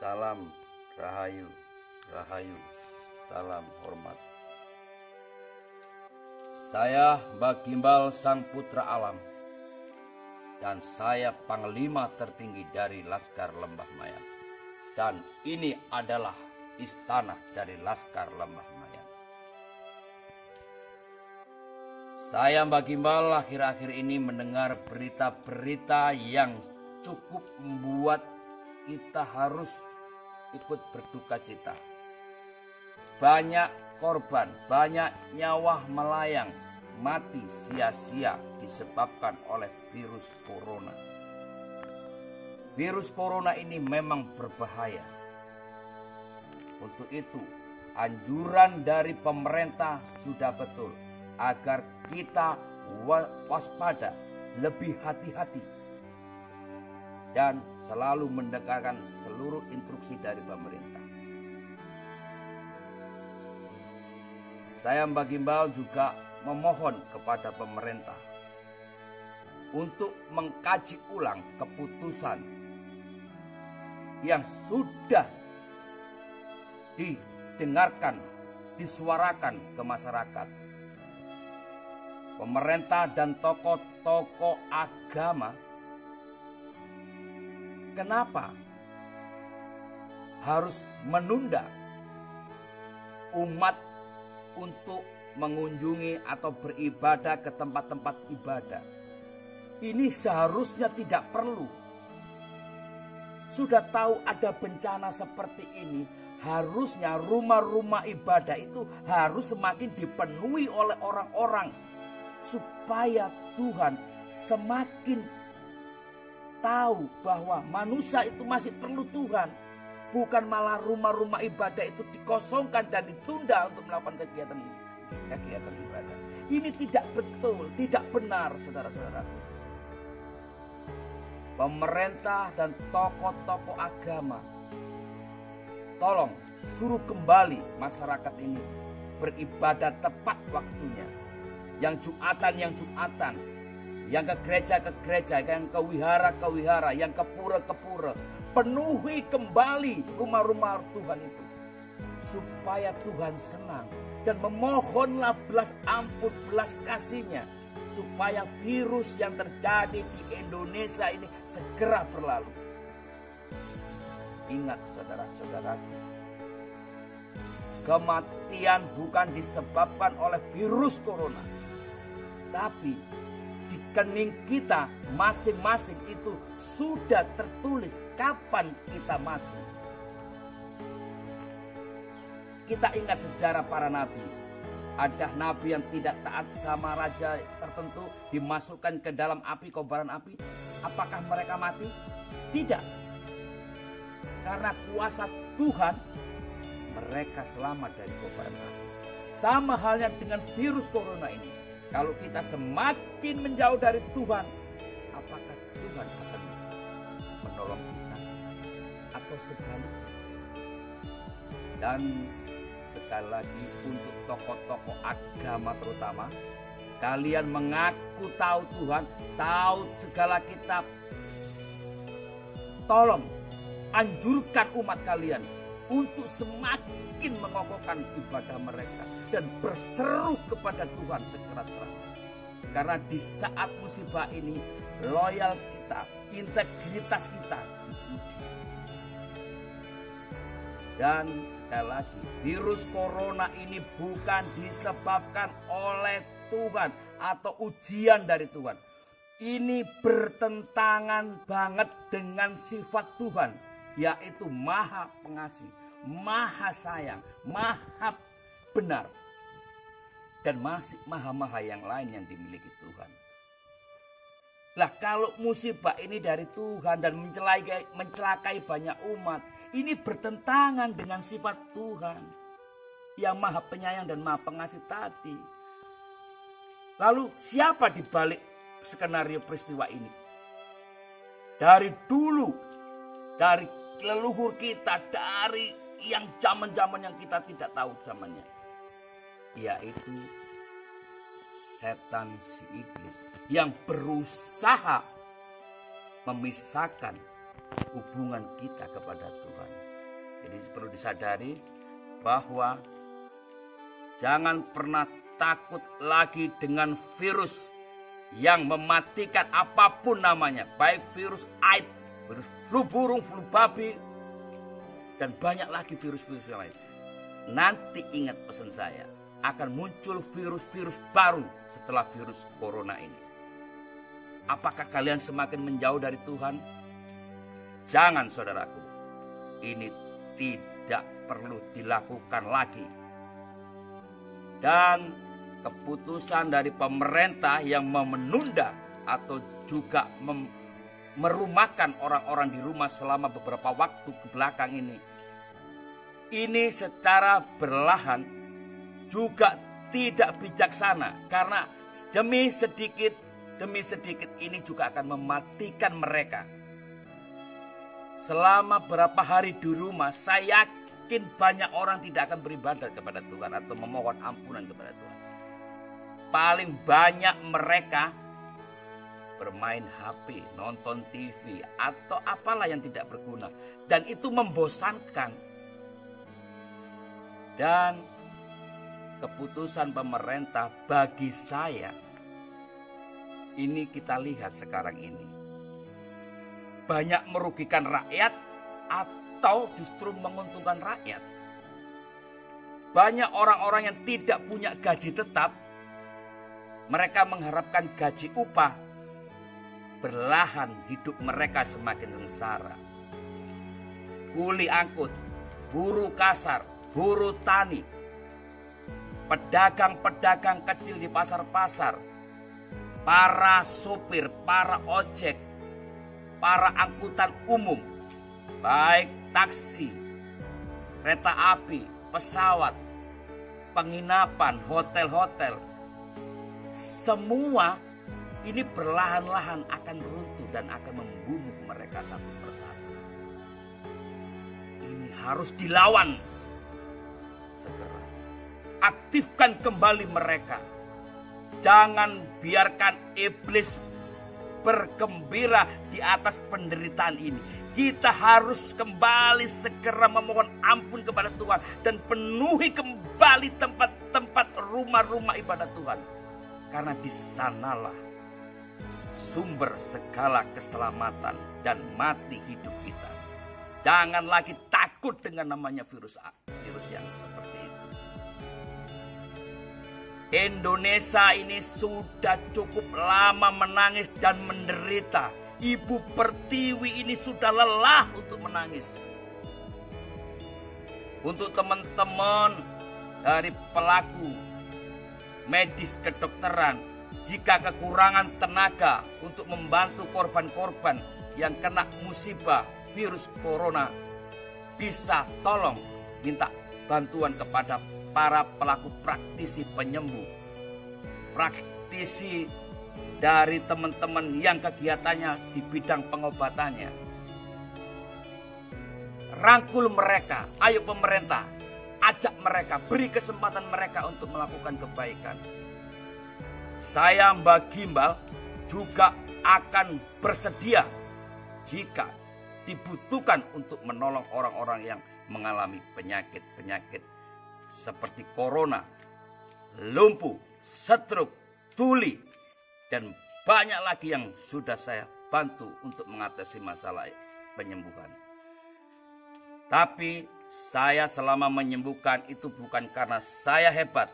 Salam Rahayu, Rahayu, salam hormat. Saya Mbah Gimbal Sang Putra Alam, dan saya Panglima tertinggi dari Laskar Lembah Mayan. Dan ini adalah istana dari Laskar Lembah Mayan. Saya Mbah Gimbal akhir-akhir ini mendengar berita-berita yang cukup membuat kita harus ikut berduka cita. Banyak korban, banyak nyawa melayang, mati sia-sia disebabkan oleh virus corona. Virus corona ini memang berbahaya. Untuk itu, anjuran dari pemerintah sudah betul agar kita waspada, lebih hati-hati, dan selalu mendengarkan seluruh instruksi dari pemerintah. Saya Mbah Gimbal juga memohon kepada pemerintah untuk mengkaji ulang keputusan yang sudah didengarkan, disuarakan ke masyarakat. Pemerintah dan tokoh-tokoh agama, kenapa harus menunda umat untuk mengunjungi atau beribadah ke tempat-tempat ibadah? Ini seharusnya tidak perlu. Sudah tahu ada bencana seperti ini, harusnya rumah-rumah ibadah itu harus semakin dipenuhi oleh orang-orang, supaya Tuhan semakin tahu bahwa manusia itu masih perlu Tuhan. Bukan malah rumah-rumah ibadah itu dikosongkan dan ditunda untuk melakukan kegiatan ibadah. Ini tidak betul, tidak benar, saudara-saudara. Pemerintah dan tokoh-tokoh agama, tolong suruh kembali masyarakat ini beribadah tepat waktunya. Yang Jumatan, yang ke gereja, yang ke wihara, yang ke pura. Penuhi kembali rumah-rumah Tuhan itu, supaya Tuhan senang dan memohonlah belas ampun, belas kasih-Nya, supaya virus yang terjadi di Indonesia ini segera berlalu. Ingat saudara-saudaraku, kematian bukan disebabkan oleh virus corona, tapi di kening kita masing-masing itu sudah tertulis kapan kita mati. Kita ingat sejarah para nabi. Ada nabi yang tidak taat sama raja tertentu, dimasukkan ke dalam api, kobaran api. Apakah mereka mati? Tidak. Karena kuasa Tuhan, mereka selamat dari kobaran api. Sama halnya dengan virus corona ini. Kalau kita semakin menjauh dari Tuhan, apakah Tuhan akan menolong kita? Atau sebaliknya? Dan sekali lagi untuk tokoh-tokoh agama terutama, kalian mengaku tahu Tuhan, tahu segala kitab. Tolong anjurkan umat kalian untuk semakin mengokohkan ibadah mereka dan berseru kepada Tuhan sekeras-kerasnya. Karena di saat musibah ini, loyal kita, integritas kita diuji. Dan sekali lagi, virus corona ini bukan disebabkan oleh Tuhan atau ujian dari Tuhan. Ini bertentangan banget dengan sifat Tuhan, yaitu Maha Pengasih, Maha Sayang, Maha Benar, dan masih maha-maha yang lain yang dimiliki Tuhan. Lah kalau musibah ini dari Tuhan dan mencelakai banyak umat, ini bertentangan dengan sifat Tuhan yang Maha Penyayang dan Maha Pengasih tadi. Lalu siapa di balik skenario peristiwa ini? Dari dulu, dari leluhur kita, dari yang zaman-zaman yang kita tidak tahu zamannya, yaitu setan si iblis yang berusaha memisahkan hubungan kita kepada Tuhan. Jadi perlu disadari bahwa jangan pernah takut lagi dengan virus yang mematikan apapun namanya. Baik virus AIDS, virus flu burung, flu babi, dan banyak lagi virus-virus yang lain. Nanti ingat pesan saya, akan muncul virus-virus baru setelah virus corona ini. Apakah kalian semakin menjauh dari Tuhan? Jangan, saudaraku. Ini tidak perlu dilakukan lagi. Dan keputusan dari pemerintah yang menunda atau juga merumahkan orang-orang di rumah selama beberapa waktu ke belakang ini secara berlahan juga tidak bijaksana, karena demi sedikit ini juga akan mematikan mereka. Selama berapa hari di rumah, saya yakin banyak orang tidak akan beribadah kepada Tuhan atau memohon ampunan kepada Tuhan. Paling banyak mereka bermain HP, nonton TV, atau apalah yang tidak berguna. Dan itu membosankan. Dan keputusan pemerintah bagi saya, ini kita lihat sekarang ini, banyak merugikan rakyat atau justru menguntungkan rakyat. Banyak orang-orang yang tidak punya gaji tetap, mereka mengharapkan gaji upah, berlahan hidup mereka semakin sengsara. Kuli angkut, buruh kasar, buruh tani, pedagang-pedagang kecil di pasar-pasar, para sopir, para ojek, para angkutan umum, baik taksi, kereta api, pesawat, penginapan, hotel-hotel, semua ini perlahan-lahan akan runtuh dan akan membunuh mereka satu persatu. Ini harus dilawan segera. Aktifkan kembali mereka. Jangan biarkan iblis bergembira di atas penderitaan ini. Kita harus kembali segera memohon ampun kepada Tuhan dan penuhi kembali tempat-tempat rumah-rumah ibadat Tuhan. Karena di sanalah sumber segala keselamatan dan mati hidup kita. Jangan lagi takut dengan namanya virus yang seperti itu. Indonesia ini sudah cukup lama menangis dan menderita. Ibu Pertiwi ini sudah lelah untuk menangis. Untuk teman-teman dari pelaku medis kedokteran, jika kekurangan tenaga untuk membantu korban-korban yang kena musibah virus corona, bisa tolong minta bantuan kepada para pelaku praktisi penyembuh, praktisi dari teman-teman yang kegiatannya di bidang pengobatannya. Rangkul mereka, ayo pemerintah, ajak mereka, beri kesempatan mereka untuk melakukan kebaikan. Saya Mbak Gimbal juga akan bersedia jika dibutuhkan untuk menolong orang-orang yang mengalami penyakit-penyakit seperti corona, lumpuh, stroke, tuli, dan banyak lagi yang sudah saya bantu untuk mengatasi masalah penyembuhan. Tapi saya selama menyembuhkan itu bukan karena saya hebat,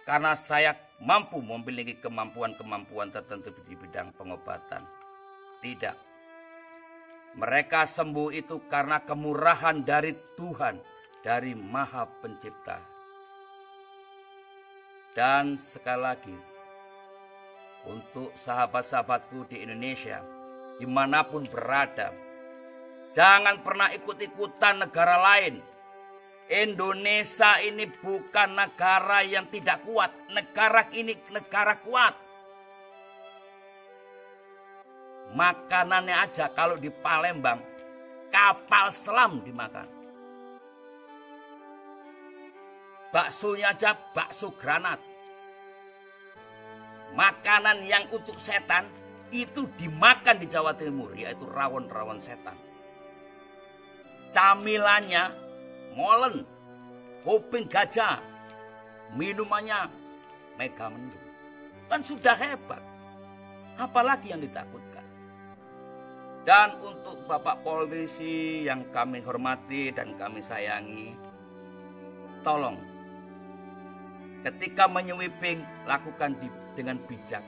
karena saya mampu memiliki kemampuan-kemampuan tertentu di bidang pengobatan. Tidak. Mereka sembuh itu karena kemurahan dari Tuhan, dari Maha Pencipta. Dan sekali lagi, untuk sahabat-sahabatku di Indonesia, dimanapun berada, jangan pernah ikut-ikutan negara lain. Indonesia ini bukan negara yang tidak kuat. Negara ini negara kuat. Makanannya aja kalau di Palembang, kapal selam dimakan. Baksonya aja bakso granat. Makanan yang untuk setan itu dimakan di Jawa Timur, yaitu rawon-rawon setan. camilannya molen, kuping gajah, minumannya mega mendung. Kan sudah hebat. Apalagi yang ditakutkan? Dan untuk Bapak polisi yang kami hormati dan kami sayangi, tolong ketika menyweeping lakukan dengan bijak.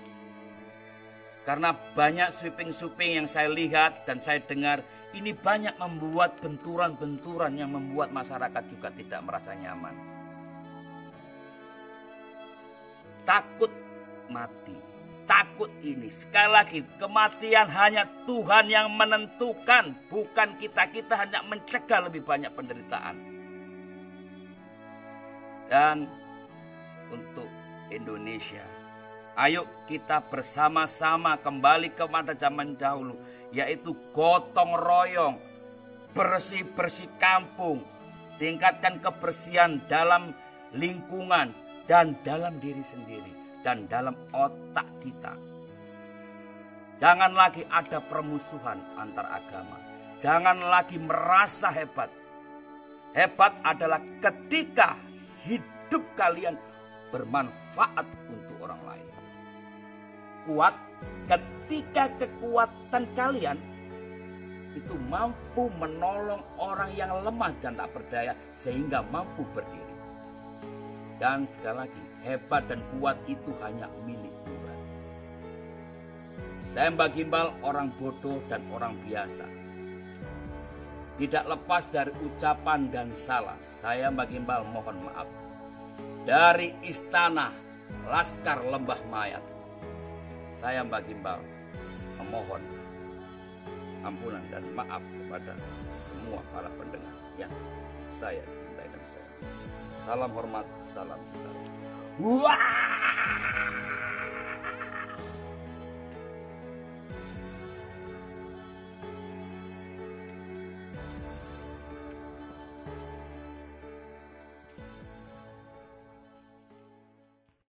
Karena banyak sweeping-sweeping yang saya lihat dan saya dengar, ini banyak membuat benturan-benturan yang membuat masyarakat juga tidak merasa nyaman. Takut mati, takut ini. Sekali lagi, kematian hanya Tuhan yang menentukan, bukan kita. Kita hanya mencegah lebih banyak penderitaan. Dan untuk Indonesia, ayo kita bersama-sama kembali kepada zaman dahulu, yaitu gotong royong, bersih-bersih kampung, tingkatkan kebersihan dalam lingkungan dan dalam diri sendiri dan dalam otak kita. Jangan lagi ada permusuhan antar agama. Jangan lagi merasa hebat. Hebat adalah ketika hidup kalian bermanfaat untuk orang lain. Kuat ketika kekuatan kalian itu mampu menolong orang yang lemah dan tak berdaya sehingga mampu berdiri. Dan sekali lagi, hebat dan kuat itu hanya milik Tuhan. Saya Mbak Gimbal orang bodoh dan orang biasa. Tidak lepas dari ucapan dan salah. Saya Mbak Gimbal mohon maaf. Dari istana Laskar Lembah Mayat, saya Mbak Gimbal memohon ampunan dan maaf kepada semua para pendengar yang saya cintai dan saya. Salam hormat, salam cinta. Wah!